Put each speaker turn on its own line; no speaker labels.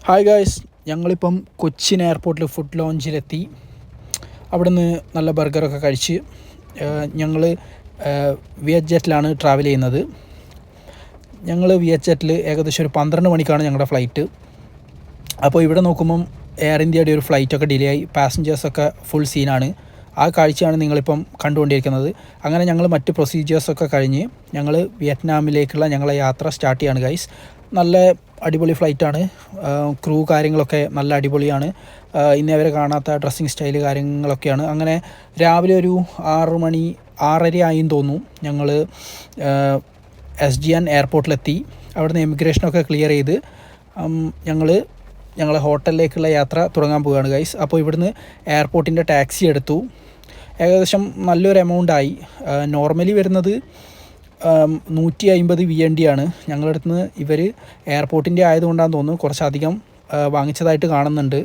Hi guys, ഞങ്ങളിപ്പം കൊച്ചിൻ എയർപോർട്ടിൽ food ലോഞ്ചിലെത്തി. അവിടുന്ന് നല്ല ബർഗറൊക്കെ കഴിച്ച് ഞങ്ങൾ വിയറ്റ് ജെറ്റിലാണ് ട്രാവൽ ചെയ്യുന്നത്. ഞങ്ങൾ വിയറ്റ് ജെറ്റിൽ ഏകദേശം ഒരു 12 മണിക്കാണ് ഞങ്ങളുടെ ഫ്ലൈറ്റ്. അപ്പോൾ ഇവിടെ നോക്കുമ്പം എയർ ഇന്ത്യയുടെ ഒരു ഫ്ലൈറ്റൊക്കെ ഡിലേ ആയി, പാസഞ്ചേഴ്സൊക്കെ ഫുൾ സീനാണ്. ആ കാഴ്ചയാണ് നിങ്ങളിപ്പം കണ്ടുകൊണ്ടിരിക്കുന്നത്. അങ്ങനെ ഞങ്ങൾ മറ്റ് പ്രൊസീജിയേഴ്സൊക്കെ കഴിഞ്ഞ് ഞങ്ങൾ വിയറ്റ്നാമിലേക്കുള്ള ഞങ്ങളെ യാത്ര സ്റ്റാർട്ട് ചെയ്യാണ് ഗൈസ്. നല്ല അടിപൊളി ഫ്ലൈറ്റാണ്. ക്രൂ കാര്യങ്ങളൊക്കെ നല്ല അടിപൊളിയാണ്. ഇന്നേവരെ കാണാത്ത ഡ്രസ്സിങ് സ്റ്റൈല് കാര്യങ്ങളൊക്കെയാണ്. അങ്ങനെ രാവിലെ ഒരു 6 മണി 6:30 ആയിന്ന് തോന്നുന്നു ഞങ്ങൾ SGN എയർപോർട്ടിലെത്തി. അവിടുന്ന് എമിഗ്രേഷനൊക്കെ ക്ലിയർ ചെയ്ത് ഞങ്ങൾ ഹോട്ടലിലേക്കുള്ള യാത്ര തുടങ്ങാൻ പോവുകയാണ് ഗൈസ്. അപ്പോൾ ഇവിടുന്ന് എയർപോർട്ടിൻ്റെ ടാക്സി എടുത്തു. ഏകദേശം നല്ലൊരു എമൗണ്ടായി. നോർമലി വരുന്നത് 150 VND ആണ്. ഞങ്ങളുടെ അടുത്ത് നിന്ന് ഇവർ എയർപോർട്ടിൻ്റെ ആയതുകൊണ്ടാണെന്ന് തോന്നുന്നു കുറച്ചധികം വാങ്ങിച്ചതായിട്ട് കാണുന്നുണ്ട്.